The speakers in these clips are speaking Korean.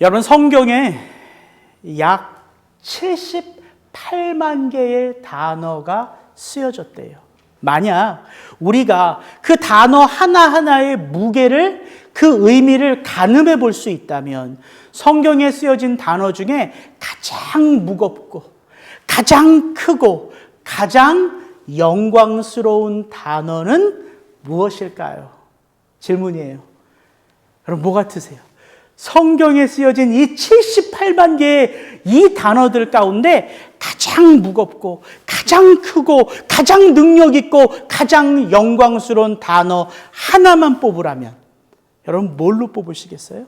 여러분, 성경에 약 78만 개의 단어가 쓰여졌대요. 만약 우리가 그 단어 하나하나의 무게를, 그 의미를 가늠해 볼 수 있다면 성경에 쓰여진 단어 중에 가장 무겁고 가장 크고 가장 영광스러운 단어는 무엇일까요? 질문이에요. 여러분, 뭐 같으세요? 성경에 쓰여진 이 78만 개의 이 단어들 가운데 가장 무겁고 가장 크고 가장 능력 있고 가장 영광스러운 단어 하나만 뽑으라면 여러분, 뭘로 뽑으시겠어요?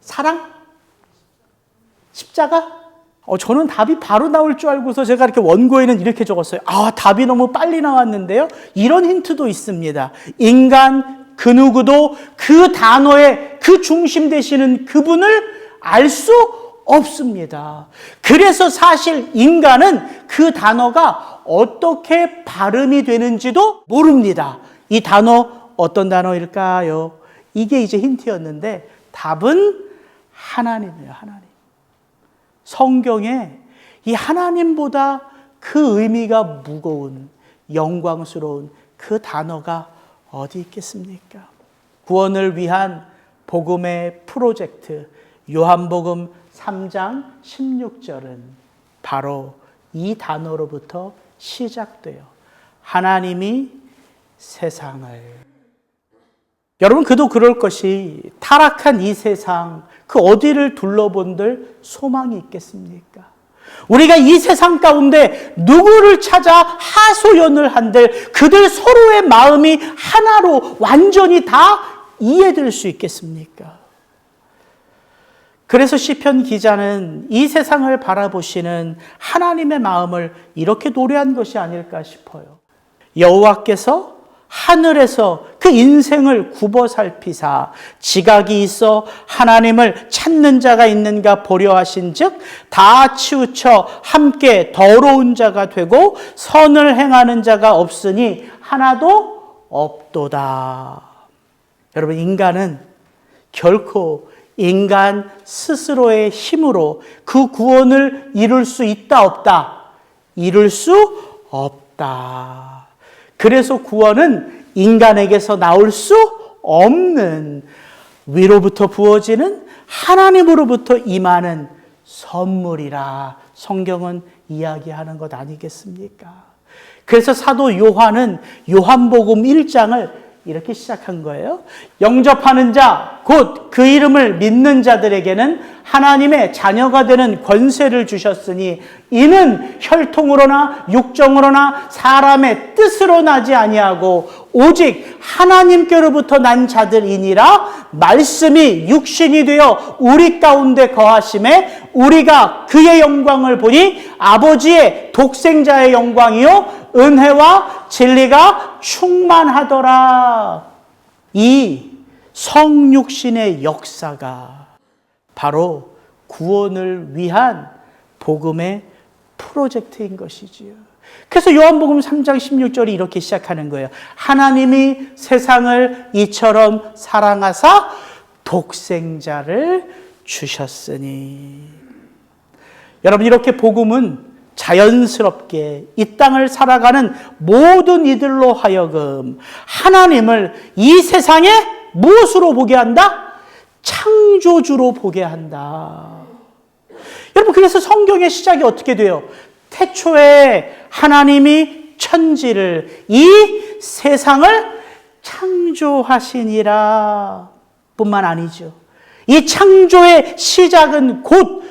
사랑? 십자가? 저는 답이 바로 나올 줄 알고서 제가 이렇게 원고에는 이렇게 적었어요. 답이 너무 빨리 나왔는데요. 이런 힌트도 있습니다. 인간 그 누구도 그 단어의 그 중심 되시는 그분을 알 수 없습니다. 그래서 사실 인간은 그 단어가 어떻게 발음이 되는지도 모릅니다. 이 단어 어떤 단어일까요? 이게 이제 힌트였는데 답은 하나님이에요. 하나님. 성경에 이 하나님보다 그 의미가 무거운 영광스러운 그 단어가 어디 있겠습니까? 구원을 위한 복음의 프로젝트 요한복음 3장 16절은 바로 이 단어로부터 시작돼요. 하나님이 세상을. 여러분, 그도 그럴 것이 타락한 이 세상, 그 어디를 둘러본들 소망이 있겠습니까? 우리가 이 세상 가운데 누구를 찾아 하소연을 한들 그들 서로의 마음이 하나로 완전히 다 이해될 수 있겠습니까? 그래서 시편 기자는 이 세상을 바라보시는 하나님의 마음을 이렇게 노래한 것이 아닐까 싶어요. 여호와께서 하늘에서 그 인생을 굽어 살피사 지각이 있어 하나님을 찾는 자가 있는가 보려 하신즉 다 치우쳐 함께 더러운 자가 되고 선을 행하는 자가 없으니 하나도 없도다. 여러분, 인간은 결코 인간 스스로의 힘으로 그 구원을 이룰 수 있다 없다? 이룰 수 없다. 그래서 구원은 인간에게서 나올 수 없는 위로부터 부어지는 하나님으로부터 임하는 선물이라 성경은 이야기하는 것 아니겠습니까? 그래서 사도 요한은 요한복음 1장을 이렇게 시작한 거예요. 영접하는 자, 곧 그 이름을 믿는 자들에게는 하나님의 자녀가 되는 권세를 주셨으니 이는 혈통으로나 육정으로나 사람의 뜻으로 나지 아니하고 오직 하나님께로부터 난 자들이니라. 말씀이 육신이 되어 우리 가운데 거하심에 우리가 그의 영광을 보니 아버지의 독생자의 영광이요 은혜와 진리가 충만하더라. 이 성육신의 역사가 바로 구원을 위한 복음의 프로젝트인 것이지요. 그래서 요한복음 3장 16절이 이렇게 시작하는 거예요. 하나님이 세상을 이처럼 사랑하사 독생자를 주셨으니. 여러분, 이렇게 복음은 자연스럽게 이 땅을 살아가는 모든 이들로 하여금 하나님을 이 세상에 무엇으로 보게 한다? 창조주로 보게 한다. 여러분, 그래서 성경의 시작이 어떻게 돼요? 태초에 하나님이 천지를, 이 세상을 창조하시니라 뿐만 아니죠. 이 창조의 시작은 곧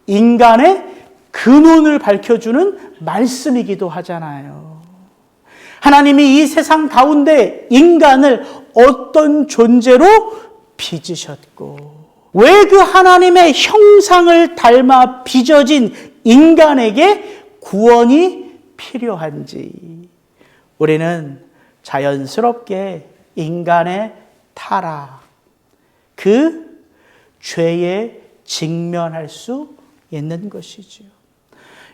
인간의 근원을 밝혀주는 말씀이기도 하잖아요. 하나님이 이 세상 가운데 인간을 어떤 존재로 빚으셨고 왜 그 하나님의 형상을 닮아 빚어진 인간에게 구원이 필요한지 우리는 자연스럽게 인간의 타락, 그 죄에 직면할 수 있는 것이지요.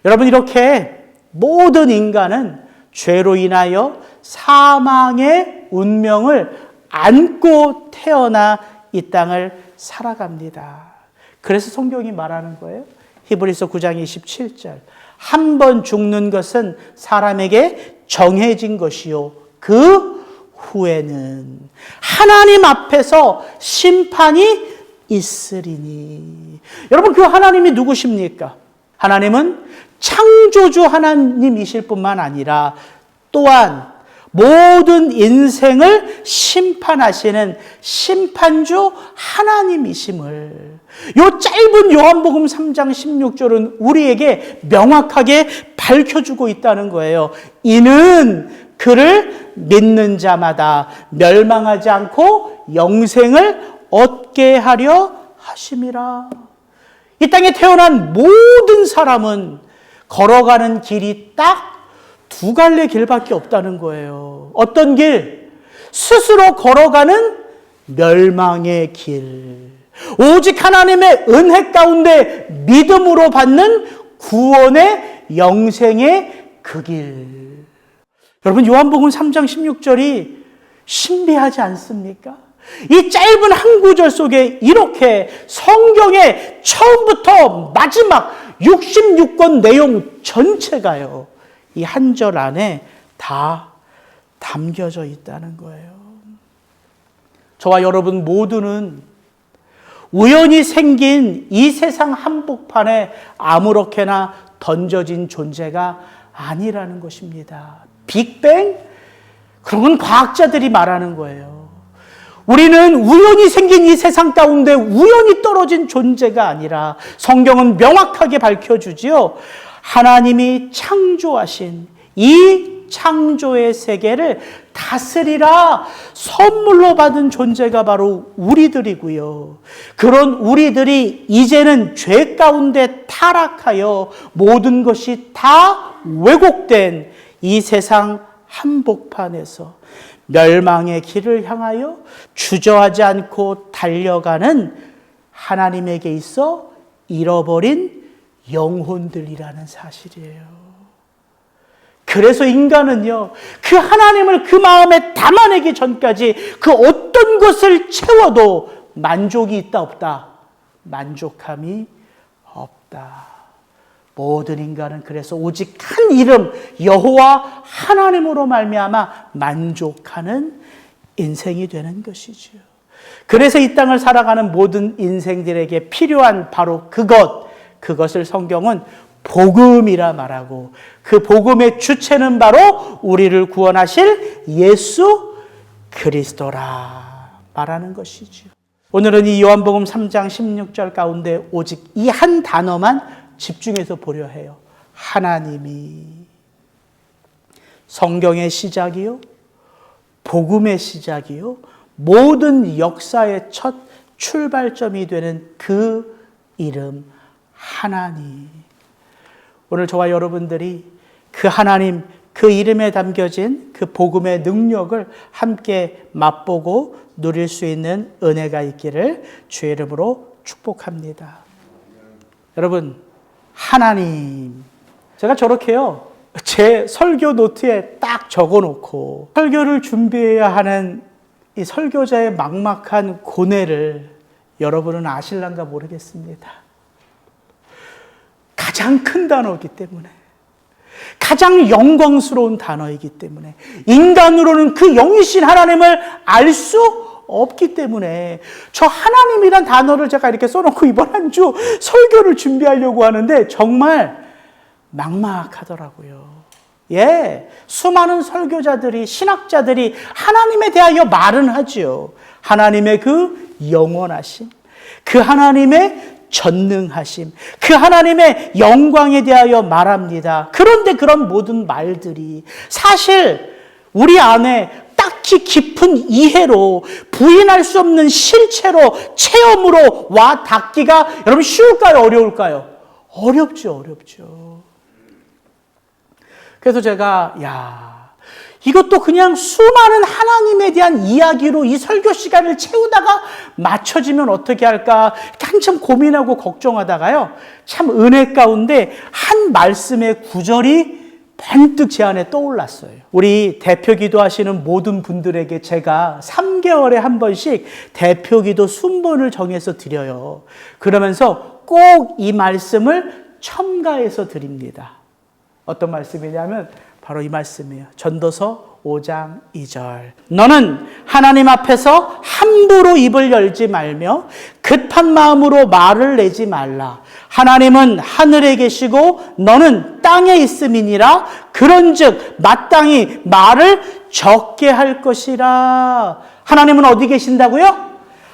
여러분, 이렇게 모든 인간은 죄로 인하여 사망의 운명을 안고 태어나 이 땅을 살아갑니다. 그래서 성경이 말하는 거예요. 히브리서 9장 27절. 한 번 죽는 것은 사람에게 정해진 것이요. 그 후에는 하나님 앞에서 심판이 있으리니. 여러분, 그 하나님이 누구십니까? 하나님은 창조주 하나님이실 뿐만 아니라 또한 모든 인생을 심판하시는 심판주 하나님이심을 요 짧은 요한복음 3장 16절은 우리에게 명확하게 밝혀주고 있다는 거예요. 이는 그를 믿는 자마다 멸망하지 않고 영생을 얻게 하려 하심이라. 이 땅에 태어난 모든 사람은 걸어가는 길이 딱 두 갈래 길밖에 없다는 거예요. 어떤 길? 스스로 걸어가는 멸망의 길. 오직 하나님의 은혜 가운데 믿음으로 받는 구원의 영생의 그 길. 여러분, 요한복음 3장 16절이 신비하지 않습니까? 이 짧은 한 구절 속에 이렇게 성경의 처음부터 마지막 66권 내용 전체가요, 이 한 절 안에 다 담겨져 있다는 거예요. 저와 여러분 모두는 우연히 생긴 이 세상 한복판에 아무렇게나 던져진 존재가 아니라는 것입니다. 빅뱅? 그런 건 과학자들이 말하는 거예요. 우리는 우연히 생긴 이 세상 가운데 우연히 떨어진 존재가 아니라 성경은 명확하게 밝혀주지요. 하나님이 창조하신 이 창조의 세계를 다스리라 선물로 받은 존재가 바로 우리들이고요. 그런 우리들이 이제는 죄 가운데 타락하여 모든 것이 다 왜곡된 이 세상 한복판에서 멸망의 길을 향하여 주저하지 않고 달려가는 하나님에게 있어 잃어버린 영혼들이라는 사실이에요. 그래서 인간은요, 그 하나님을 그 마음에 담아내기 전까지 그 어떤 것을 채워도 만족이 있다 없다? 만족함이 없다. 모든 인간은 그래서 오직 한 이름 여호와 하나님으로 말미암아 만족하는 인생이 되는 것이지요. 그래서 이 땅을 살아가는 모든 인생들에게 필요한 바로 그것을 성경은 복음이라 말하고, 그 복음의 주체는 바로 우리를 구원하실 예수 그리스도라 말하는 것이지요. 오늘은 이 요한복음 3장 16절 가운데 오직 이 한 단어만 집중해서 보려 해요. 하나님이. 성경의 시작이요, 복음의 시작이요, 모든 역사의 첫 출발점이 되는 그 이름 하나님. 오늘 저와 여러분들이 그 하나님, 그 이름에 담겨진 그 복음의 능력을 함께 맛보고 누릴 수 있는 은혜가 있기를 주의 이름으로 축복합니다. 여러분, 하나님. 제가 저렇게요, 제 설교 노트에 딱 적어놓고 설교를 준비해야 하는 이 설교자의 막막한 고뇌를 여러분은 아실란가 모르겠습니다. 가장 큰 단어이기 때문에, 가장 영광스러운 단어이기 때문에, 인간으로는 그 영이신 하나님을 알 수 없기 때문에 저 하나님이란 단어를 제가 이렇게 써놓고 이번 한 주 설교를 준비하려고 하는데 정말 막막하더라고요. 예, 수많은 설교자들이, 신학자들이 하나님에 대하여 말은 하지요. 하나님의 그 영원하심, 그 하나님의 전능하심, 그 하나님의 영광에 대하여 말합니다. 그런데 그런 모든 말들이 사실 우리 안에 딱히 깊은 이해로 부인할 수 없는 실체로, 체험으로 와 닿기가 여러분 쉬울까요? 어려울까요? 어렵죠. 그래서 제가 이것도 그냥 수많은 하나님에 대한 이야기로 이 설교 시간을 채우다가 맞춰지면 어떻게 할까 한참 고민하고 걱정하다가요, 참 은혜 가운데 한 말씀의 구절이 번뜩 제 안에 떠올랐어요. 우리 대표 기도하시는 모든 분들에게 제가 3개월에 한 번씩 대표 기도 순번을 정해서 드려요. 그러면서 꼭 이 말씀을 첨가해서 드립니다. 어떤 말씀이냐면 바로 이 말씀이에요. 전도서 5장 2절. 너는 하나님 앞에서 함부로 입을 열지 말며 급한 마음으로 말을 내지 말라. 하나님은 하늘에 계시고 너는 땅에 있음이니라. 그런즉 마땅히 말을 적게 할 것이라. 하나님은 어디 계신다고요?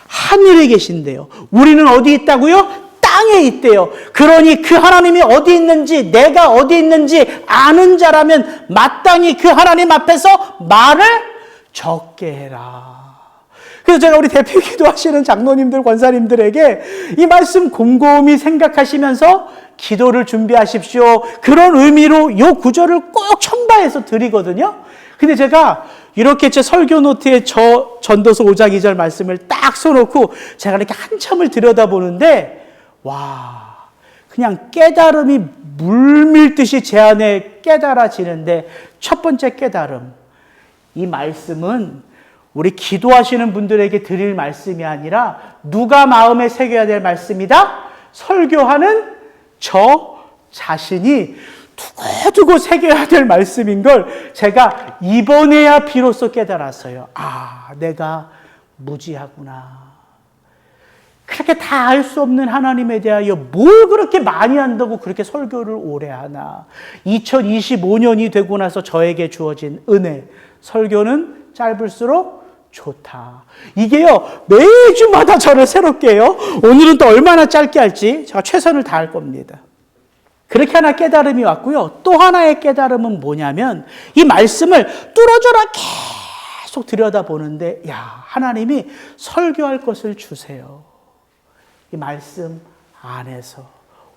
하늘에 계신대요. 우리는 어디 있다고요? 땅에 있대요. 그러니 그 하나님이 어디 있는지, 내가 어디 있는지 아는 자라면 마땅히 그 하나님 앞에서 말을 적게 해라. 그래서 제가 우리 대표 기도하시는 장로님들, 권사님들에게 이 말씀 곰곰이 생각하시면서 기도를 준비하십시오. 그런 의미로 이 구절을 꼭 첨가해서 드리거든요. 근데 제가 이렇게 제 설교 노트에 전도서 5장 2절 말씀을 딱 써놓고 제가 이렇게 한참을 들여다보는데 와, 그냥 깨달음이 물밀듯이 제 안에 깨달아지는데 첫 번째 깨달음. 이 말씀은 우리 기도하시는 분들에게 드릴 말씀이 아니라 누가 마음에 새겨야 될 말씀이다? 설교하는 저 자신이 두고두고 새겨야 될 말씀인 걸 제가 이번에야 비로소 깨달았어요. 아, 내가 무지하구나. 그렇게 다 알 수 없는 하나님에 대하여 뭘 그렇게 많이 한다고 그렇게 설교를 오래 하나. 2025년이 되고 나서 저에게 주어진 은혜. 설교는 짧을수록 좋다. 이게요, 매주마다 저를 새롭게 해요. 오늘은 또 얼마나 짧게 할지 제가 최선을 다할 겁니다. 그렇게 하나 깨달음이 왔고요. 또 하나의 깨달음은 뭐냐면 이 말씀을 뚫어져라 계속 들여다보는데 야, 하나님이 설교할 것을 주세요. 이 말씀 안에서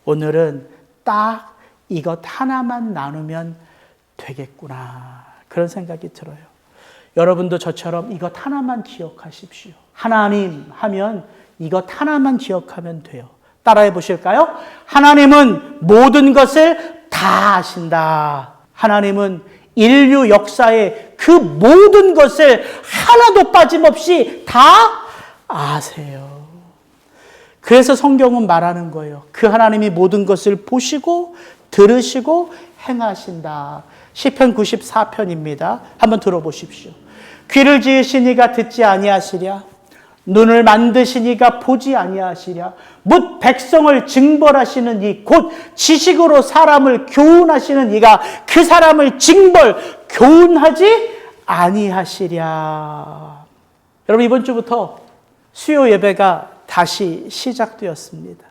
오늘은 딱 이것 하나만 나누면 되겠구나. 그런 생각이 들어요. 여러분도 저처럼 이것 하나만 기억하십시오. 하나님 하면 이것 하나만 기억하면 돼요. 따라해 보실까요? 하나님은 모든 것을 다 아신다. 하나님은 인류 역사의 그 모든 것을 하나도 빠짐없이 다 아세요. 그래서 성경은 말하는 거예요. 그 하나님이 모든 것을 보시고 들으시고 행하신다. 시편 94편입니다. 한번 들어보십시오. 귀를 지으신 이가 듣지 아니하시랴. 눈을 만드신 이가 보지 아니하시랴. 뭇 백성을 징벌하시는 이 곧 지식으로 사람을 교훈하시는 이가 그 사람을 징벌 교훈하지 아니하시랴. 여러분, 이번 주부터 수요 예배가 다시 시작되었습니다.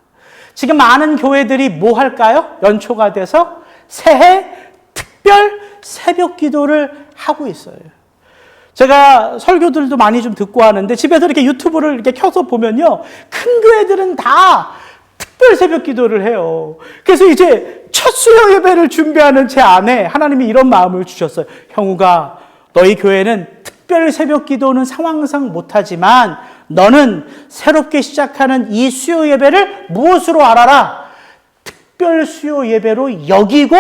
지금 많은 교회들이 뭐 할까요? 연초가 돼서 새해 특별 새벽 기도를 하고 있어요. 제가 설교들도 많이 좀 듣고 하는데 집에서 이렇게 유튜브를 이렇게 켜서 보면요, 큰 교회들은 다 특별 새벽 기도를 해요. 그래서 이제 첫 수요 예배를 준비하는 제 안에 하나님이 이런 마음을 주셨어요. 형우가, 너희 교회는 특별 새벽 기도는 상황상 못하지만 너는 새롭게 시작하는 이 수요 예배를 무엇으로 알아라? 특별 수요 예배로 여기고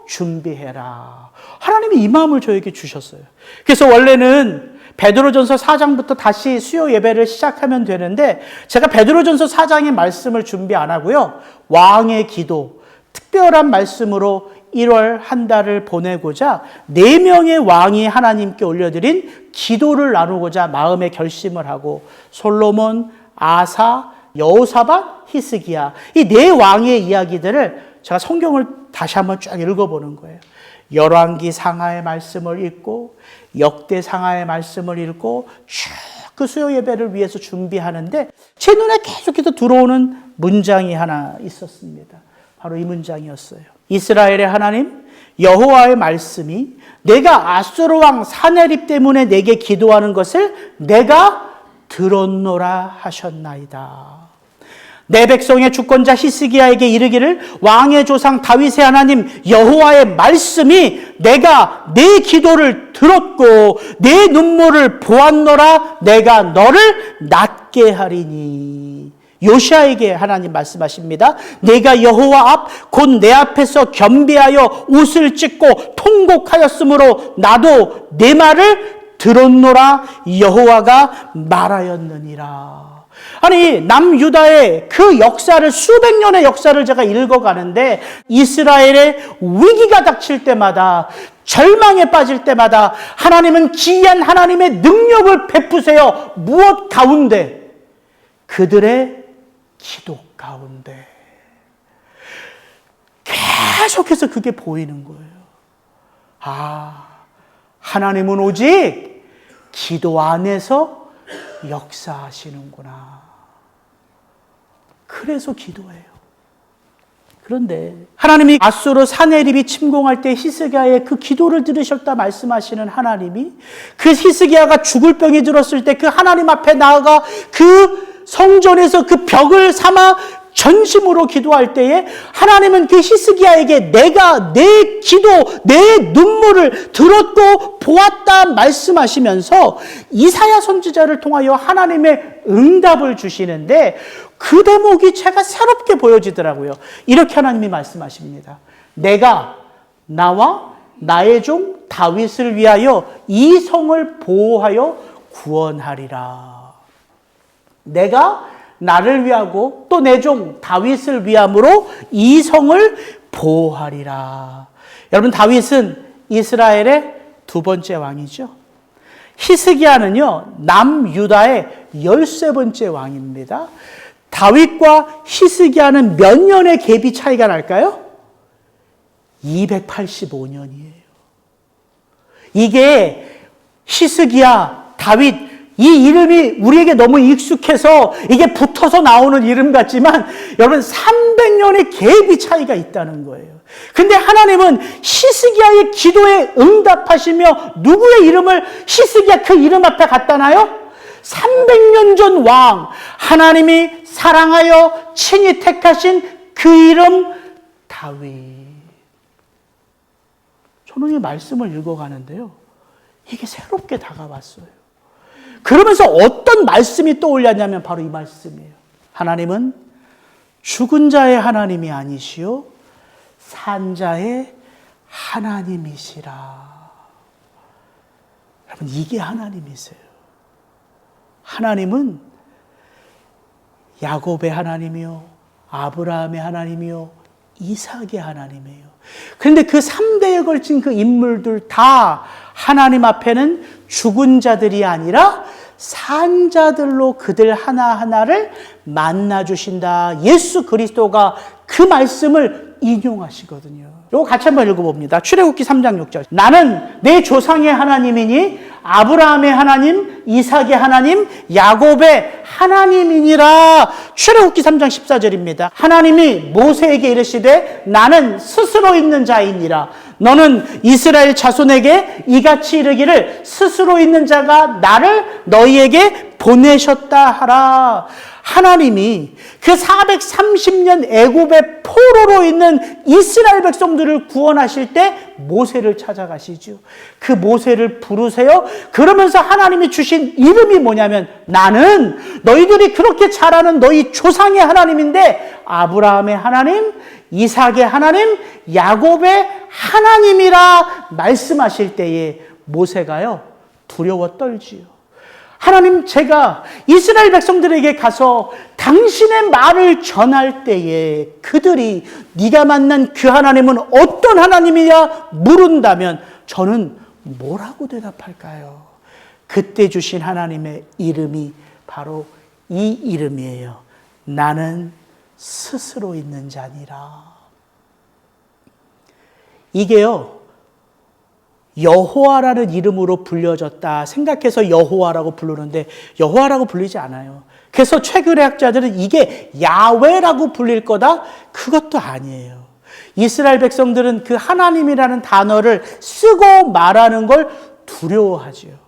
준비해라. 하나님이 이 마음을 저에게 주셨어요. 그래서 원래는 베드로전서 4장부터 다시 수요 예배를 시작하면 되는데 제가 베드로전서 4장의 말씀을 준비 안 하고요. 왕의 기도, 특별한 말씀으로 1월 한 달을 보내고자 4명의 왕이 하나님께 올려드린 기도를 나누고자 마음의 결심을 하고 솔로몬, 아사, 여호사밧, 히스기야, 이 4왕의 이야기들을 제가 성경을 다시 한번 쭉 읽어보는 거예요. 열왕기 상하의 말씀을 읽고 역대 상하의 말씀을 읽고 쭉 그 수요 예배를 위해서 준비하는데 제 눈에 계속해서 들어오는 문장이 하나 있었습니다. 바로 이 문장이었어요. 이스라엘의 하나님 여호와의 말씀이 내가 아수르 왕 사네립 때문에 내게 기도하는 것을 내가 들었노라 하셨나이다. 내 백성의 주권자 히스기야에게 이르기를 왕의 조상 다윗의 하나님 여호와의 말씀이 내가 내 기도를 들었고 내 눈물을 보았노라. 내가 너를 낫게 하리니. 요시아에게 하나님 말씀하십니다. 내가 여호와 앞 곧 내 앞에서 겸비하여 옷을 찢고 통곡하였으므로 나도 내 말을 들었노라 여호와가 말하였느니라. 아니 남유다의 그 역사를 수백 년의 역사를 제가 읽어가는데 이스라엘의 위기가 닥칠 때마다 절망에 빠질 때마다 하나님은 기이한 하나님의 능력을 베푸세요. 무엇 가운데? 그들의 기도 가운데. 계속해서 그게 보이는 거예요. 아, 하나님은 오직 기도 안에서 역사하시는구나. 그래서 기도해요. 그런데 하나님이 아수르 사네립이 침공할 때 히스기야의 그 기도를 들으셨다 말씀하시는 하나님이 그 히스기야가 죽을 병이 들었을 때 그 하나님 앞에 나아가 그 성전에서 그 벽을 삼아 전심으로 기도할 때에 하나님은 그 히스기야에게 내가 내 기도, 내 눈물을 들었고 보았다 말씀하시면서 이사야 선지자를 통하여 하나님의 응답을 주시는데 그 대목이 제가 새롭게 보여지더라고요. 이렇게 하나님이 말씀하십니다. 내가 나와 나의 종 다윗을 위하여 이 성을 보호하여 구원하리라. 내가 나를 위하고 또 내 종 다윗을 위함으로 이 성을 보호하리라. 여러분, 다윗은 이스라엘의 두 번째 왕이죠. 히스기야는요 남유다의 13번째 왕입니다. 다윗과 히스기야는 몇 년의 갭이 차이가 날까요? 285년이에요. 이게 히스기야, 다윗, 이 이름이 우리에게 너무 익숙해서 이게 붙어서 나오는 이름 같지만 여러분 300년의 갭이 차이가 있다는 거예요. 근데 하나님은 히스기야의 기도에 응답하시며 누구의 이름을 히스기야 그 이름 앞에 갖다 놔요? 300년 전 왕, 하나님이 사랑하여 친히 택하신 그 이름 다윗. 저는 이 말씀을 읽어가는데요, 이게 새롭게 다가왔어요. 그러면서 어떤 말씀이 떠올렸냐면 바로 이 말씀이에요. 하나님은 죽은 자의 하나님이 아니시오 산 자의 하나님이시라. 여러분, 이게 하나님이세요. 하나님은 야곱의 하나님이요, 아브라함의 하나님이요, 이삭의 하나님이에요. 그런데 그 3대에 걸친 그 인물들 다 하나님 앞에는 죽은 자들이 아니라 산 자들로 그들 하나하나를 만나주신다. 예수 그리스도가 그 말씀을 인용하시거든요. 이거 같이 한번 읽어봅니다. 출애굽기 3장 6절. 나는 내 조상의 하나님이니 아브라함의 하나님, 이삭의 하나님, 야곱의 하나님이니라. 출애굽기 3장 14절입니다. 하나님이 모세에게 이르시되 나는 스스로 있는 자이니라. 너는 이스라엘 자손에게 이같이 이르기를 스스로 있는 자가 나를 너희에게 보내셨다 하라. 하나님이 그 430년 애굽의 포로로 있는 이스라엘 백성들을 구원하실 때 모세를 찾아가시죠. 그 모세를 부르세요. 그러면서 하나님이 주신 이름이 뭐냐면 나는 너희들이 그렇게 잘 아는 너희 조상의 하나님인데 아브라함의 하나님, 이삭의 하나님, 야곱의 하나님이라 말씀하실 때에 모세가요 두려워 떨지요. 하나님, 제가 이스라엘 백성들에게 가서 당신의 말을 전할 때에 그들이 네가 만난 그 하나님은 어떤 하나님이냐 물은다면 저는 뭐라고 대답할까요? 그때 주신 하나님의 이름이 바로 이 이름이에요. 나는 스스로 있는 자니라. 이게요, 여호와라는 이름으로 불려졌다 생각해서 여호와라고 부르는데 여호와라고 불리지 않아요. 그래서 최근의 학자들은 이게 야훼라고 불릴 거다? 그것도 아니에요. 이스라엘 백성들은 그 하나님이라는 단어를 쓰고 말하는 걸 두려워하지요.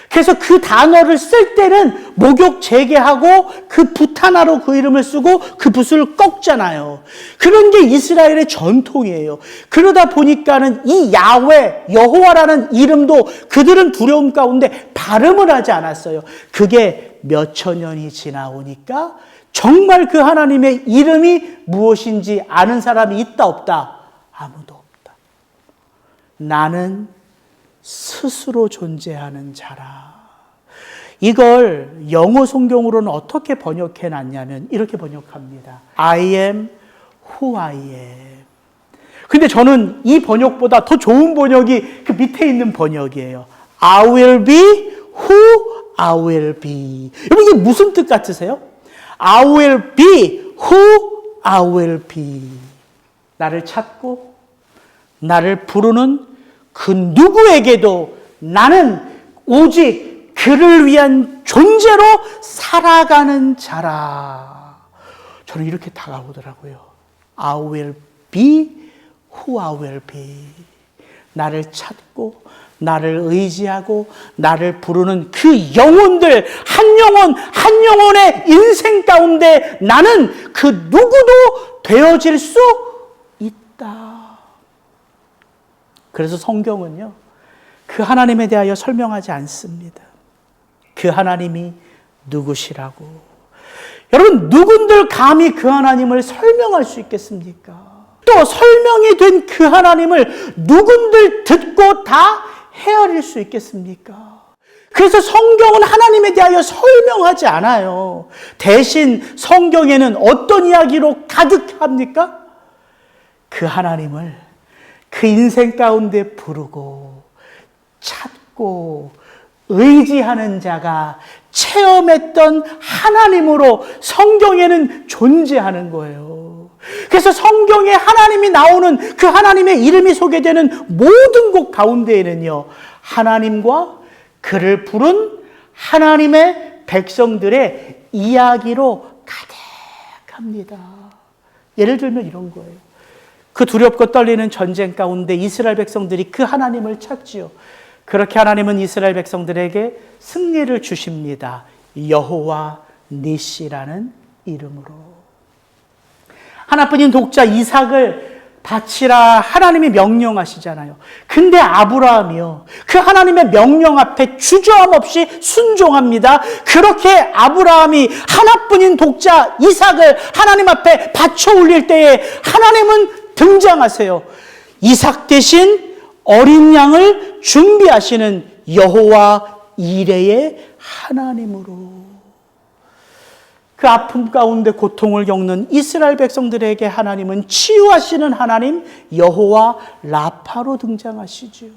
그래서 그 단어를 쓸 때는 목욕 재개하고 그 붓 하나로 그 이름을 쓰고 그 붓을 꺾잖아요. 그런 게 이스라엘의 전통이에요. 그러다 보니까는 이 야훼, 여호와라는 이름도 그들은 두려움 가운데 발음을 하지 않았어요. 그게 몇천 년이 지나오니까 정말 그 하나님의 이름이 무엇인지 아는 사람이 있다 없다? 아무도 없다. 나는 스스로 존재하는 자라. 이걸 영어 성경으로는 어떻게 번역해 놨냐면 이렇게 번역합니다. I am who I am. 근데 저는 이 번역보다 더 좋은 번역이 그 밑에 있는 번역이에요. I will be who I will be. 여러분 이게 무슨 뜻 같으세요? I will be who I will be. 나를 찾고 나를 부르는 그 누구에게도 나는 오직 그를 위한 존재로 살아가는 자라. 저는 이렇게 다가오더라고요. I will be who I will be. 나를 찾고 나를 의지하고 나를 부르는 그 영혼들 한 영혼 한 영혼의 인생 가운데 나는 그 누구도 되어질 수 있다. 그래서 성경은요, 그 하나님에 대하여 설명하지 않습니다. 그 하나님이 누구시라고. 여러분, 누군들 감히 그 하나님을 설명할 수 있겠습니까? 또 설명이 된 그 하나님을 누군들 듣고 다 헤아릴 수 있겠습니까? 그래서 성경은 하나님에 대하여 설명하지 않아요. 대신 성경에는 어떤 이야기로 가득합니까? 그 하나님을 그 인생 가운데 부르고 찾고 의지하는 자가 체험했던 하나님으로 성경에는 존재하는 거예요. 그래서 성경에 하나님이 나오는 그 하나님의 이름이 소개되는 모든 곳 가운데에는요, 하나님과 그를 부른 하나님의 백성들의 이야기로 가득합니다. 예를 들면 이런 거예요. 그 두렵고 떨리는 전쟁 가운데 이스라엘 백성들이 그 하나님을 찾지요. 그렇게 하나님은 이스라엘 백성들에게 승리를 주십니다. 여호와 니시라는 이름으로. 하나뿐인 독자 이삭을 바치라 하나님이 명령하시잖아요. 근데 아브라함이요, 그 하나님의 명령 앞에 주저함 없이 순종합니다. 그렇게 아브라함이 하나뿐인 독자 이삭을 하나님 앞에 바쳐 올릴 때에 하나님은 등장하세요. 이삭 대신 어린 양을 준비하시는 여호와 이레의 하나님으로. 그 아픔 가운데 고통을 겪는 이스라엘 백성들에게 하나님은 치유하시는 하나님 여호와 라파로 등장하시죠.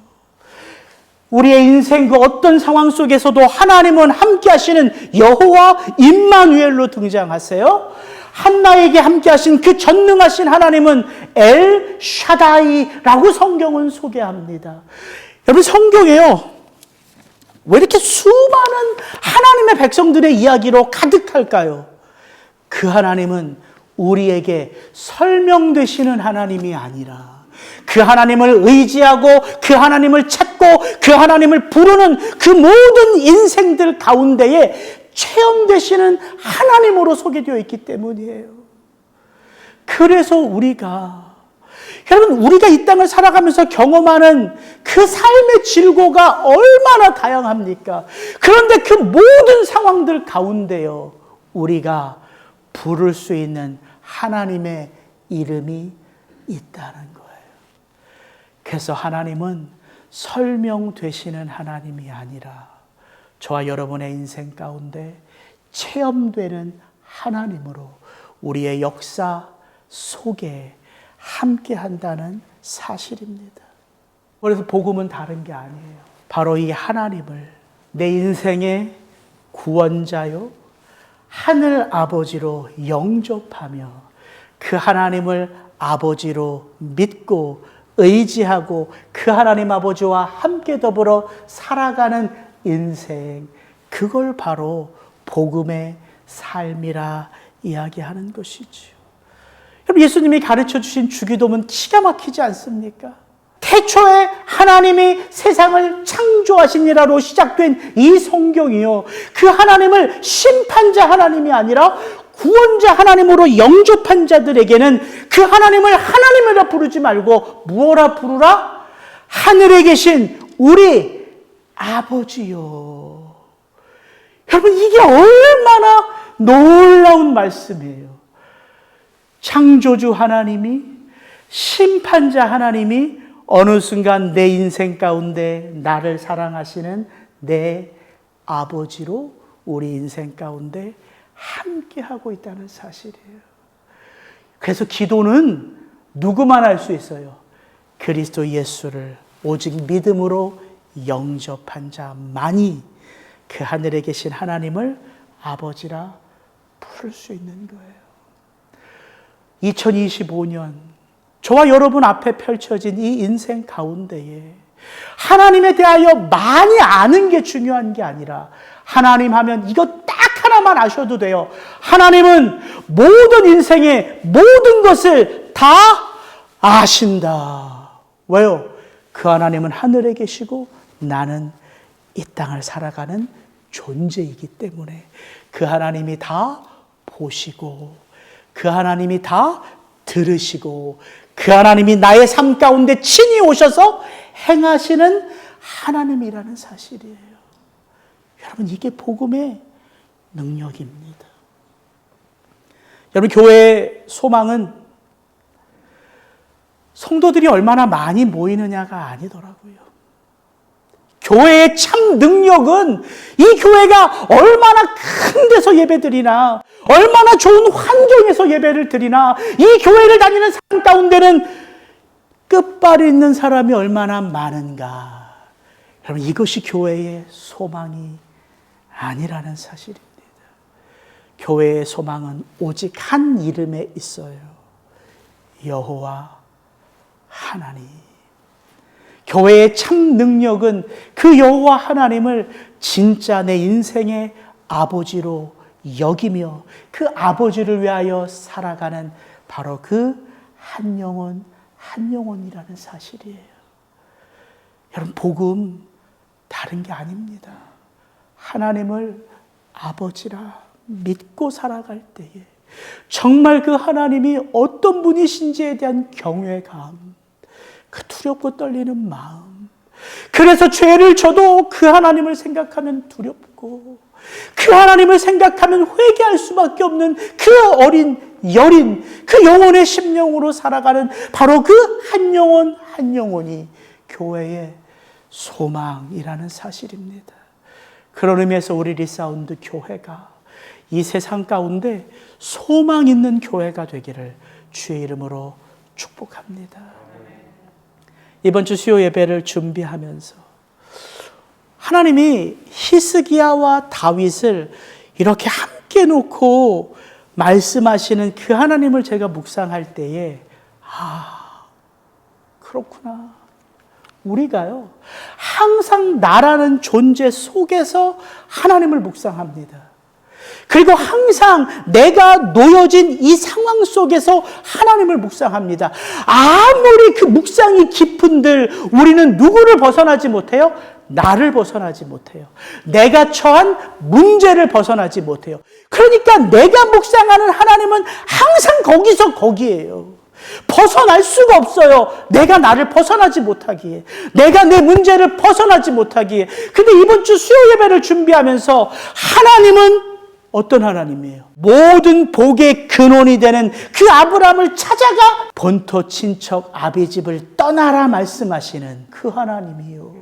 우리의 인생 그 어떤 상황 속에서도 하나님은 함께 하시는 여호와 임마누엘로 등장하세요. 한나에게 함께 하신 그 전능하신 하나님은 엘 샤다이라고 성경은 소개합니다. 여러분, 성경에요, 왜 이렇게 수많은 하나님의 백성들의 이야기로 가득할까요? 그 하나님은 우리에게 설명되시는 하나님이 아니라 그 하나님을 의지하고 그 하나님을 찾고 그 하나님을 부르는 그 모든 인생들 가운데에 체험되시는 하나님으로 소개되어 있기 때문이에요. 그래서 여러분, 우리가 이 땅을 살아가면서 경험하는 그 삶의 질고가 얼마나 다양합니까? 그런데 그 모든 상황들 가운데요, 우리가 부를 수 있는 하나님의 이름이 있다는 거예요. 그래서 하나님은 설명되시는 하나님이 아니라 저와 여러분의 인생 가운데 체험되는 하나님으로 우리의 역사 속에 함께 한다는 사실입니다. 그래서 복음은 다른 게 아니에요. 바로 이 하나님을 내 인생의 구원자요, 하늘 아버지로 영접하며 그 하나님을 아버지로 믿고 의지하고 그 하나님 아버지와 함께 더불어 살아가는 인생, 그걸 바로 복음의 삶이라 이야기하는 것이지요. 여러분, 예수님이 가르쳐 주신 주기도문 기가 막히지 않습니까? 태초에 하나님이 세상을 창조하시니라로 시작된 이 성경이요, 그 하나님을 심판자 하나님이 아니라 구원자 하나님으로 영접한 자들에게는 그 하나님을 하나님이라 부르지 말고 무엇라 부르라? 하늘에 계신 우리 아버지요. 여러분, 이게 얼마나 놀라운 말씀이에요. 창조주 하나님이, 심판자 하나님이 어느 순간 내 인생 가운데 나를 사랑하시는 내 아버지로 우리 인생 가운데 함께하고 있다는 사실이에요. 그래서 기도는 누구만 할 수 있어요? 그리스도 예수를 오직 믿음으로 영접한 자만이 그 하늘에 계신 하나님을 아버지라 부를 수 있는 거예요. 2025년 저와 여러분 앞에 펼쳐진 이 인생 가운데에 하나님에 대하여 많이 아는 게 중요한 게 아니라 하나님 하면 이거 딱 하나만 아셔도 돼요. 하나님은 모든 인생의 모든 것을 다 아신다. 왜요? 그 하나님은 하늘에 계시고 나는 이 땅을 살아가는 존재이기 때문에 그 하나님이 다 보시고 그 하나님이 다 들으시고 그 하나님이 나의 삶 가운데 친히 오셔서 행하시는 하나님이라는 사실이에요. 여러분, 이게 복음의 능력입니다. 여러분, 교회의 소망은 성도들이 얼마나 많이 모이느냐가 아니더라고요. 교회의 참 능력은 이 교회가 얼마나 큰 데서 예배드리나, 얼마나 좋은 환경에서 예배를 드리나, 이 교회를 다니는 사람 가운데는 끝발이 있는 사람이 얼마나 많은가. 여러분, 이것이 교회의 소망이 아니라는 사실입니다. 교회의 소망은 오직 한 이름에 있어요. 여호와 하나님. 교회의 참 능력은 그 여호와 하나님을 진짜 내 인생의 아버지로 여기며 그 아버지를 위하여 살아가는 바로 그 한 영혼 한 영혼이라는 사실이에요. 여러분, 복음 다른 게 아닙니다. 하나님을 아버지라 믿고 살아갈 때에 정말 그 하나님이 어떤 분이신지에 대한 경외감, 그 두렵고 떨리는 마음, 그래서 죄를 져도 그 하나님을 생각하면 두렵고 그 하나님을 생각하면 회개할 수밖에 없는 그 어린 여린, 그 영혼의 심령으로 살아가는 바로 그 한 영혼 한 영혼이 교회의 소망이라는 사실입니다. 그런 의미에서 우리 리사운드 교회가 이 세상 가운데 소망 있는 교회가 되기를 주의 이름으로 축복합니다. 이번 주 수요 예배를 준비하면서 하나님이 히스기야와 다윗을 이렇게 함께 놓고 말씀하시는 그 하나님을 제가 묵상할 때에 그렇구나. 우리가요, 항상 나라는 존재 속에서 하나님을 묵상합니다. 그리고 항상 내가 놓여진 이 상황 속에서 하나님을 묵상합니다. 아무리 그 묵상이 깊은들 우리는 누구를 벗어나지 못해요? 나를 벗어나지 못해요. 내가 처한 문제를 벗어나지 못해요. 그러니까 내가 묵상하는 하나님은 항상 거기서 거기에요. 벗어날 수가 없어요. 내가 나를 벗어나지 못하기에, 내가 내 문제를 벗어나지 못하기에. 근데 이번 주 수요 예배를 준비하면서 하나님은 어떤 하나님이에요? 모든 복의 근원이 되는 그 아브라함을 찾아가 본토 친척 아비 집을 떠나라 말씀하시는 그 하나님이요.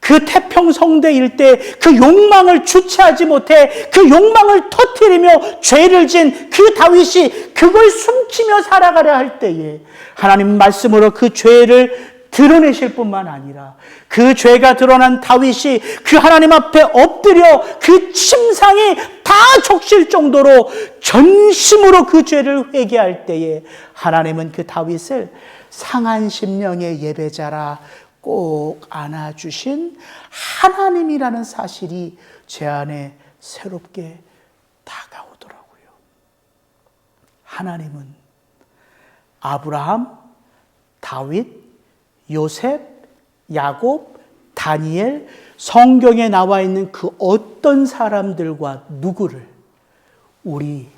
그 태평성대 일대 그 욕망을 주체하지 못해 그 욕망을 터뜨리며 죄를 지은 그 다윗이 그걸 숨기며 살아가려 할 때에 하나님 말씀으로 그 죄를 드러내실 뿐만 아니라 그 죄가 드러난 다윗이 그 하나님 앞에 엎드려 그 침상이 다 적실 정도로 전심으로 그 죄를 회개할 때에 하나님은 그 다윗을 상한 심령의 예배자라 꼭 안아주신 하나님이라는 사실이 제 안에 새롭게 다가오더라고요. 하나님은 아브라함, 다윗, 요셉, 야곱, 다니엘, 성경에 나와 있는 그 어떤 사람들과 누구를 우리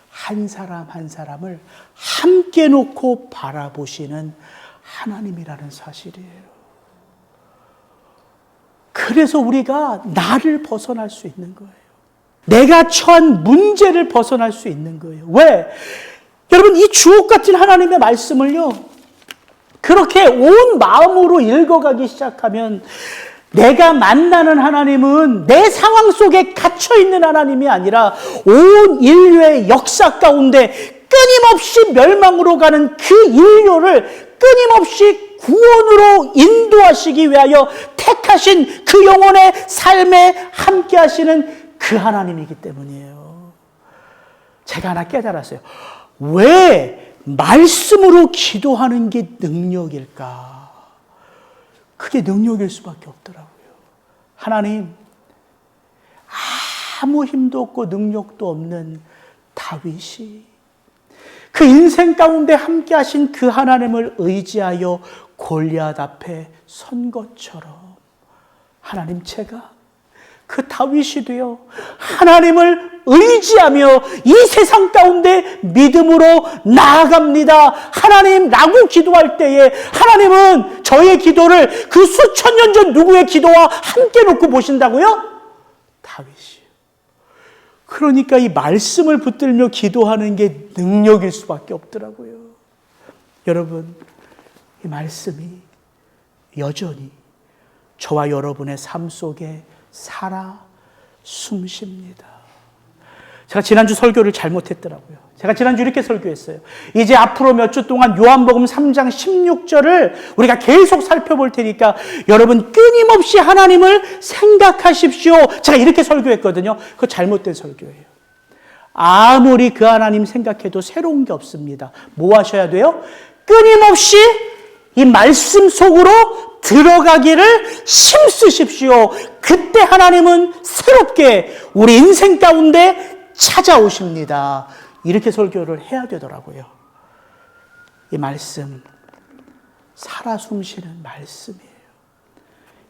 한 사람 한 사람을 함께 놓고 바라보시는 하나님이라는 사실이에요. 그래서 우리가 나를 벗어날 수 있는 거예요. 내가 처한 문제를 벗어날 수 있는 거예요. 왜? 여러분, 이 주옥 같은 하나님의 말씀을요, 그렇게 온 마음으로 읽어가기 시작하면 내가 만나는 하나님은 내 상황 속에 갇혀있는 하나님이 아니라 온 인류의 역사 가운데 끊임없이 멸망으로 가는 그 인류를 끊임없이 구원으로 인도하시기 위하여 택하신 그 영혼의 삶에 함께 하시는 그 하나님이기 때문이에요. 제가 하나 깨달았어요. 왜 말씀으로 기도하는 게 능력일까? 그게 능력일 수밖에 없더라고요. 하나님, 아무 힘도 없고 능력도 없는 다윗이 그 인생 가운데 함께 하신 그 하나님을 의지하여 골리앗 앞에 선 것처럼 하나님, 제가 그 다윗이 되어 하나님을 의지하며 이 세상 가운데 믿음으로 나아갑니다. 하나님라고 기도할 때에 하나님은 저의 기도를 그 수천 년 전 누구의 기도와 함께 놓고 보신다고요? 다윗이요. 그러니까 이 말씀을 붙들며 기도하는 게 능력일 수밖에 없더라고요. 여러분, 이 말씀이 여전히 저와 여러분의 삶 속에 살아 숨쉽니다. 제가 지난주 설교를 잘못했더라고요. 제가 지난주 이렇게 설교했어요. 이제 앞으로 몇 주 동안 요한복음 3장 16절을 우리가 계속 살펴볼 테니까 여러분 끊임없이 하나님을 생각하십시오. 제가 이렇게 설교했거든요. 그거 잘못된 설교예요. 아무리 그 하나님 생각해도 새로운 게 없습니다. 뭐 하셔야 돼요? 끊임없이 이 말씀 속으로 들어가기를 힘쓰십시오. 그때 하나님은 새롭게 우리 인생 가운데 찾아오십니다. 이렇게 설교를 해야 되더라고요. 이 말씀, 살아 숨쉬는 말씀이에요.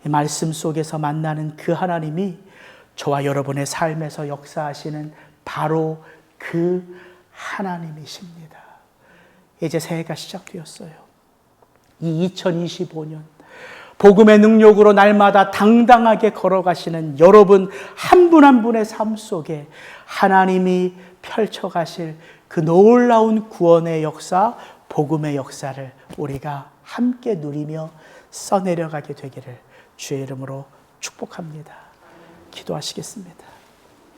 이 말씀 속에서 만나는 그 하나님이 저와 여러분의 삶에서 역사하시는 바로 그 하나님이십니다. 이제 새해가 시작되었어요. 이 2025년 복음의 능력으로 날마다 당당하게 걸어가시는 여러분 한 분 한 분의 삶 속에 하나님이 펼쳐가실 그 놀라운 구원의 역사, 복음의 역사를 우리가 함께 누리며 써내려가게 되기를 주의 이름으로 축복합니다. 기도하시겠습니다.